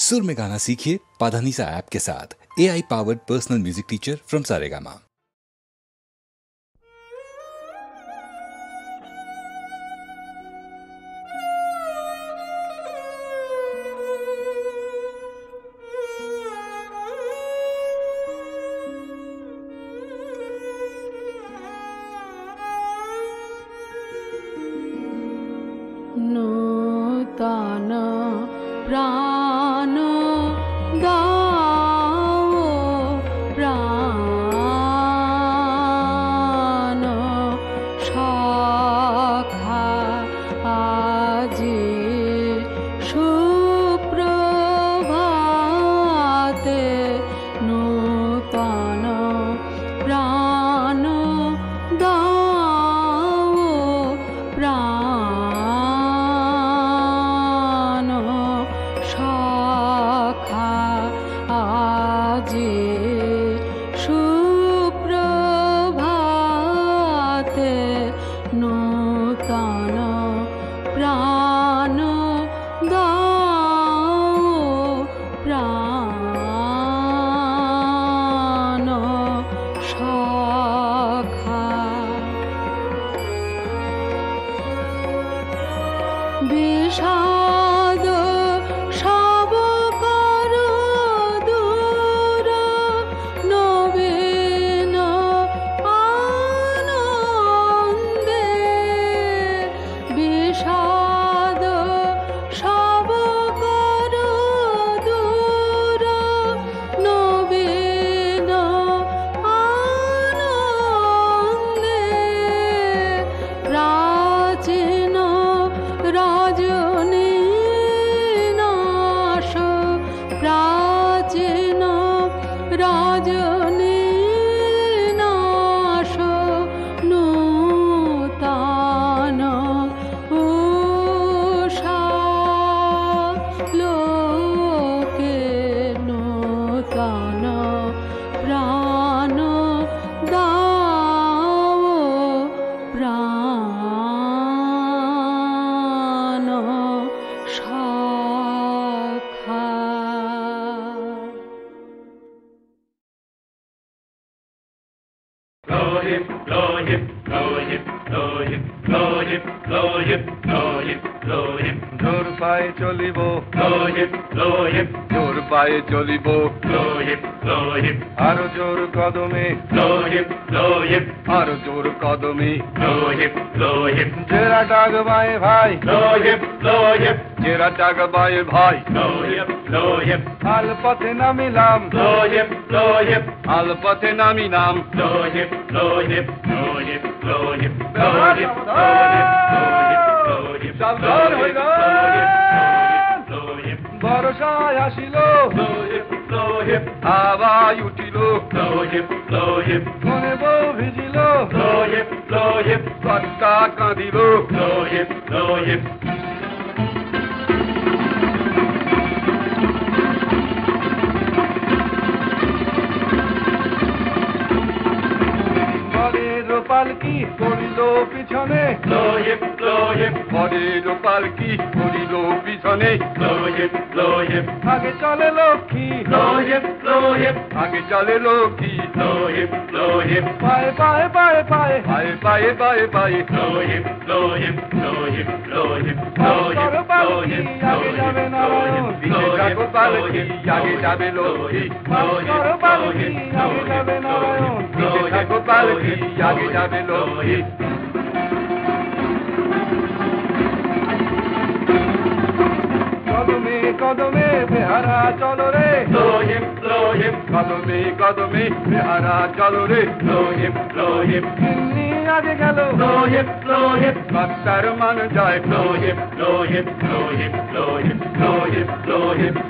सुर में गाना सीखिए पाधानीसा ऐप के साथ। AI powered personal music teacher from Saregama. नूतन प्राण दाओ प्राण शाखा आजी सुप्रभाते नूतन प्राण दाओ प्राण शाखा आजी सुप्रभाते नूतन प्राण दाओ प्राण शाखा বিষাদ সবকর দূর নবীন আনন্দে বিষাদ সবকর দূর নবীন আনন্দে প্রাচীন রজনী নাশ প্রাচীন রজনী নাশ নূতন উষা লোকে নূতন প্রাণ দাও প্রাণ শাখা। জোর পায়ে চলিব জোর পায়ে চলিব আরো জোর কদমে আরো জোর কদমে জেরা ডাক বায়ে ভাই জেরা ডাক বায়ে ভাই আল পথে নামিলাম আল পথে নামিলাম সাবধান হইল বর্ষায় আসিল হাওয়ায় উঠিল মনে বউ ভিজিল কর্তা কাঁদিল পালকি করিল পিছনে বরের পালকি করিল পিছনে আগে চলে লক্ষ্মী আগে চলে লক্ষ্মী পায়ে পায়ে পায়ে পায়ে পায়ে পায়ে পায়ে পায়ে পালকি আগে যাবে নারায়ণ পিছে যাবো পালকি আগে যাবে লক্ষ্মী পালকি আগে যাবে নারায়ণ পিছে যাবো পালকি আগে যাবে লক্ষ্মী কদমে কদমে বেহারা চলো রে কদমে কদমে বেহারা চলো রে আগে গেল কর্তার মান যায়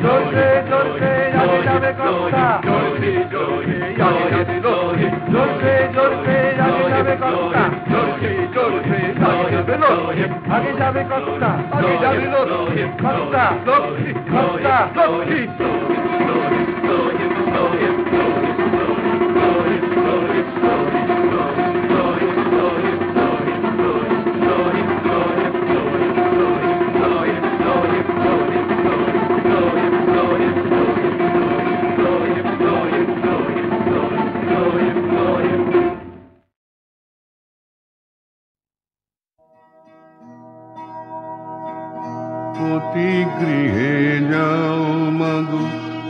চলছে চলছে আগে যাবে কর্তা চলছে চলছে আগে যাবে লোহে চলছে চলছে আগে যাবে কর্তা চলছে চলছে আগে যাবে লোহে আগে যাবে কর্তা আগে যাবে লোহে কর্তা লক্ষ্মী কর্তা লক্ষ্মী গৃহে যাও মাগো,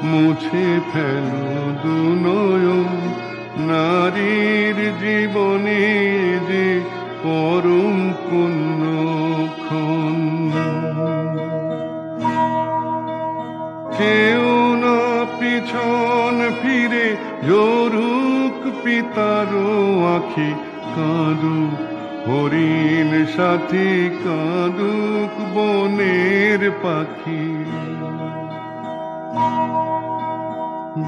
মুছে ফেলো দুনয়ন, নারীর জীবনে যে পরম পুণ্যক্ষণ। কেউ না পিছন ফিরে জরুক পিতারো আখি, কাঁদুক হরিণ সাথী, কাঁদুক বনের পাখি।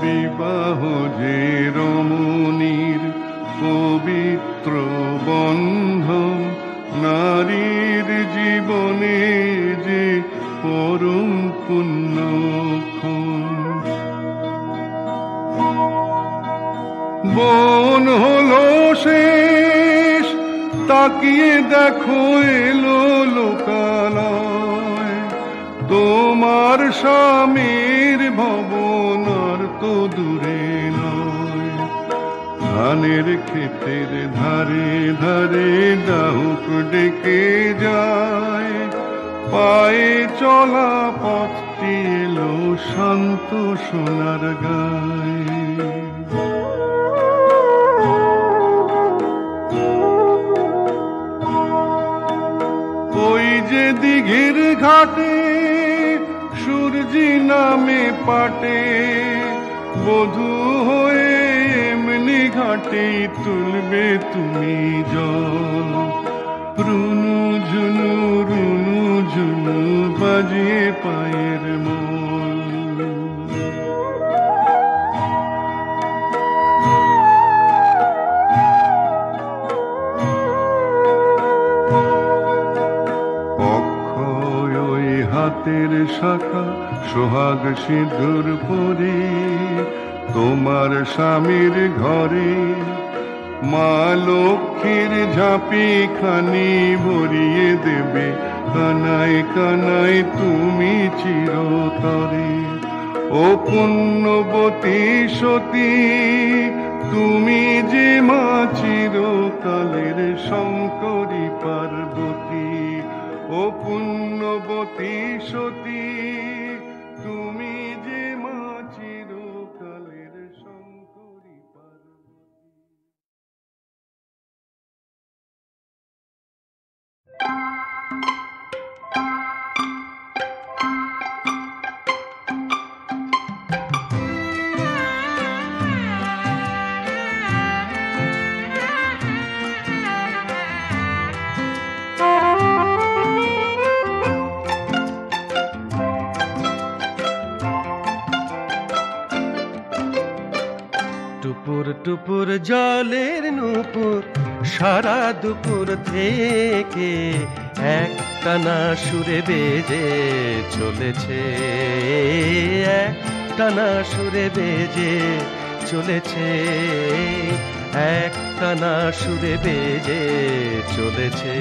বিবাহ যে রমণীর পবিত্র বন্ধন, নারীর জীবনে যে পরম পুণ্যক্ষণ। বন হলো শেষ, তাকিয়ে দেখো এলো লোকালয়, তোমার স্বামীর ভবন আর তো দূরে নয়। ধানের ক্ষেতের ধারে ধারে ডাহুক ডেকে যায়, পায়ে চলা পথটি এলো শান্ত সোনার গায়ে। ওই যে দিঘির ঘাটে সূর্যি নামে পাটে, বধূ হয়ে এমনি ঘাটে তুলবে তুমি জল। রুনু ঝুনু রুনু ঝুনু বাজিয়ে পায়ের মোল। অক্ষয় ওই হাতের শাখা, সোহাগ সিঁদুর পরে তোমার স্বামীর ঘরে, মা লক্ষ্মীর ঝাঁপি খানি ভরিয়ে দেবে কানায় কানায় তুমি চিরতরে। ও পুণ্যবতী সতী, তুমি যে মা চিরকালের শঙ্করী পার্বতী। ও পুণ্যবতী সতী, তুমি যে মা চিরকালের শঙ্করী পার্বতী। টুপুর টুপুর জলের নূপুর সারা দুপুর থেকে একটানা সুরে বেজে চলেছে, একটানা সুরে বেজে চলেছে, একটানা সুরে বেজে চলেছে।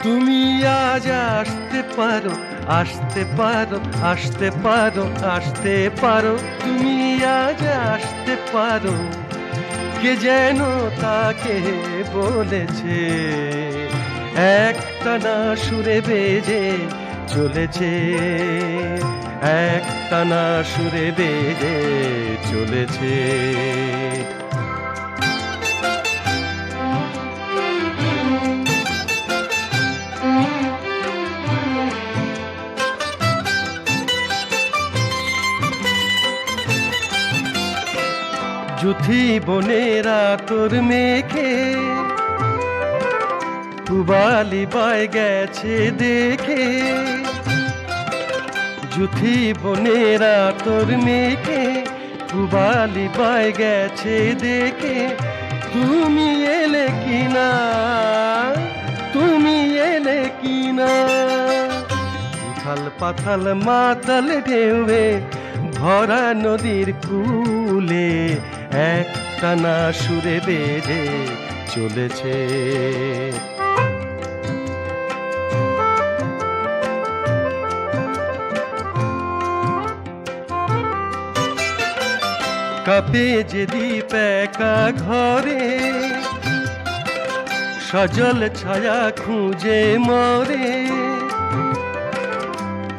তুমি আজ আসতে পারো, আসতে পারো, আসতে পারো, আসতে পারো, তুমি আজ আসতে পারো। কে যেন তাকে বলেছে, একটানা সুরে বেজে চলেছে, একটানা সুরে বেজে চলেছে। যুথি বনেরা তোর মেখে পুবালি বাই গেছে দেখে, যুথি বনেরা তোর মেখে পুবালি বাই গেছে দেখে। তুমি এলে কিনা, তুমি এলে কিনা, উথাল পাথাল মাতাল ঢেউয়ে ভরা নদীর কূলে একটানা সুরে বেজে চলেছে। কাপে যে দ্বীপ একা ঘরে, সজল ছায়া খুঁজে মরে।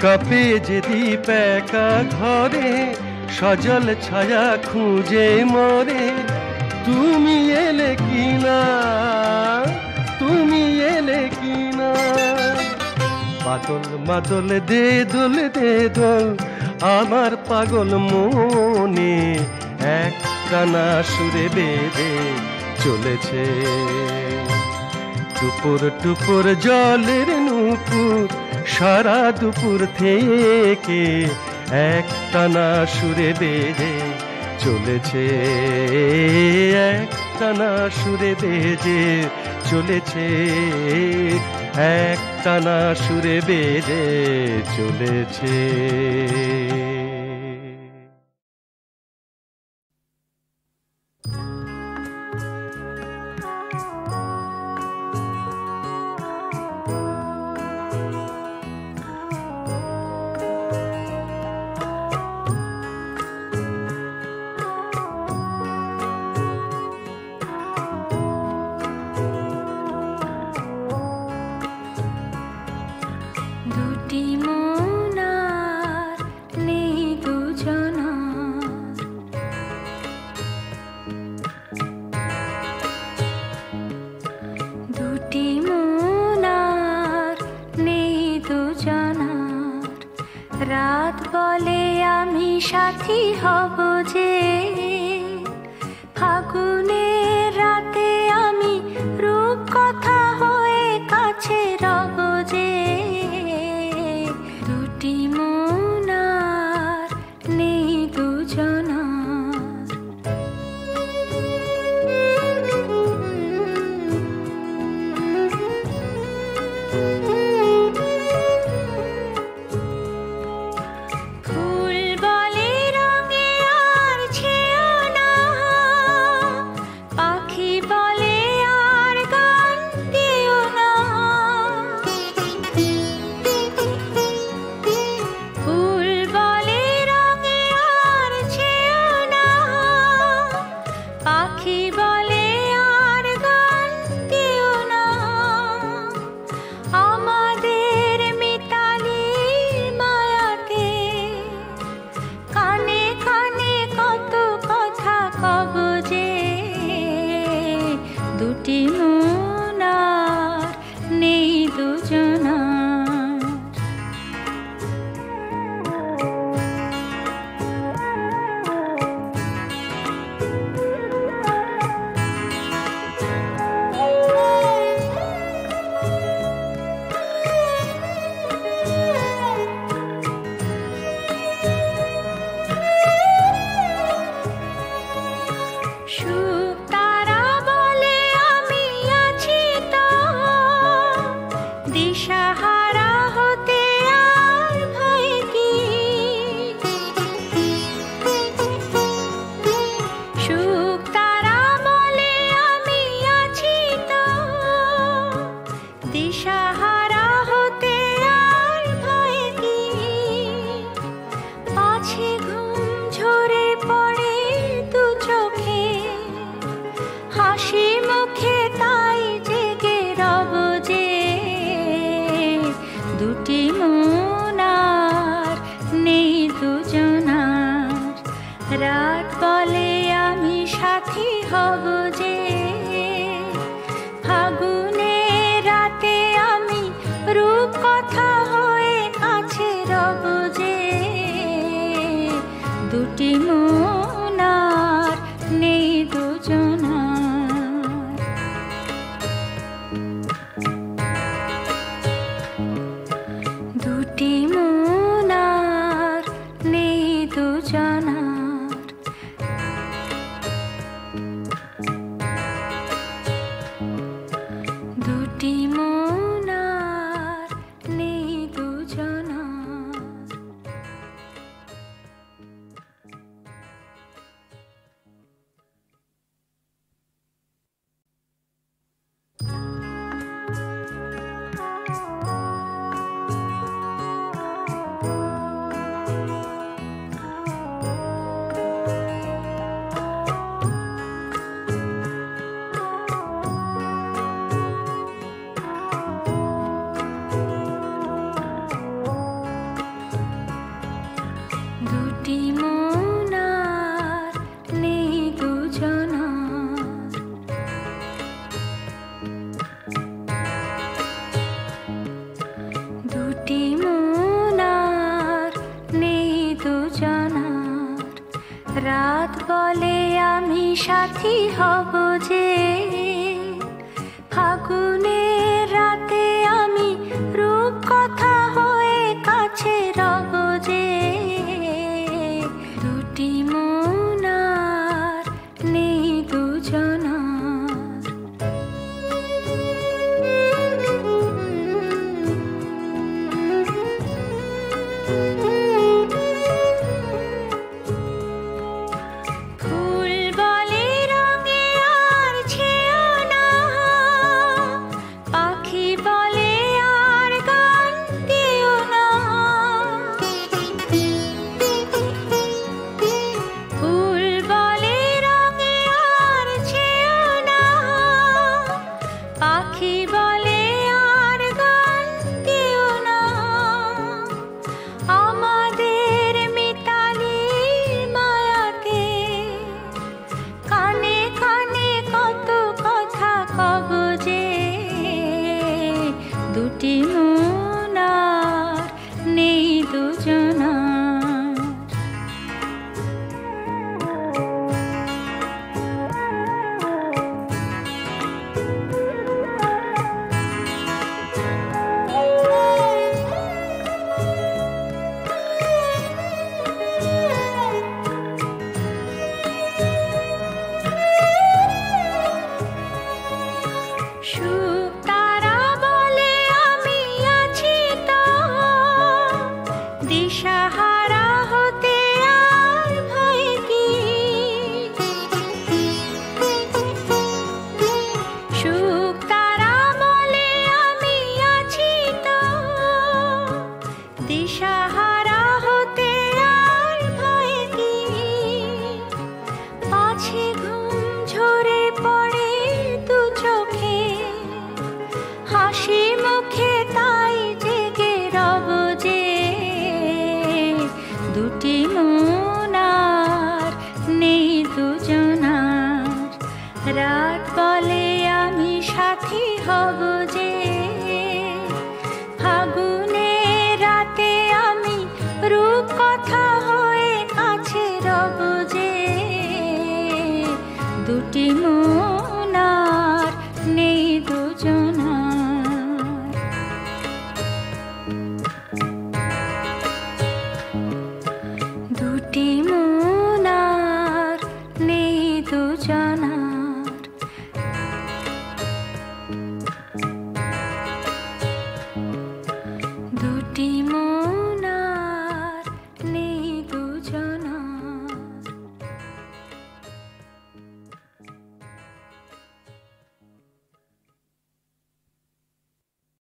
কাঁপে যে দ্বীপ একা ঘরে, সজল ছায়া খুঁজে মরে। তুমি এলে কিনা, তুমি এলে কিনা। বাদল মাদল দে দোল দে দোল আমার পাগল মনে, এক টানা সুরে বেঁধে চলেছে। টুপুর টুপুর জলের নূপুর সারা দুপুর থেকে এক টানা সুরে বেঁধে চলেছে, এক টানা সুরে বেঁধে চলেছে, এক টানা সুরে বেঁধে চলেছে। রাত বলে আমি সাথী হব যে, ফাগুনের রাতে আমি রূপ কথা হয়ে কাছে রব যে। দুটি মন আর নেই দুজনা, দুটি মন আর নেই দুজনা। দিশাহারা হতে আর ভয় কি, সুখ তারা বলে আমি আছি তো। দিশাহারা হতে আর ভয় কি, পাছে ঘুম ঝরে পড়ে দু চোখে, হাসি মুখে তাই জেগে রব যে। দুটি মন আর নেই দুজনার, রাত বলে আমি সাথী হব যে, ফাগুনের রাতে আমি রূপ কথা হয়ে কাছে রব যে। দুটি মন আর নেই দুজনার। দুটি মন আর নেই দুজনার, দুটি মন আর নেই দুজনার। রাত বলে আমি সাথী হব যে, ফাগুনের রাতে আমি রূপ কথা হয়ে কাছে রব যে, দুটি মন আর নেই দুজনার। দুটি মন আর নেই দুজনার। দিশাহারা হতে আর ভয় কি, সুখ তারা বলে আমি আছি তো, দিশাহারা হতে আর ভয় কি, আছে ঘুম ঝরে পড়ে দু চোখে, হাসি মুখে তাই জেগে রব যে, দুটি মন আর নেই দুজনার। রাত বলে আমি সাথী হব যে, ফাগুনের রাতে আমি রূপ কথা হয়ে কাছে রব যে, দুটি মন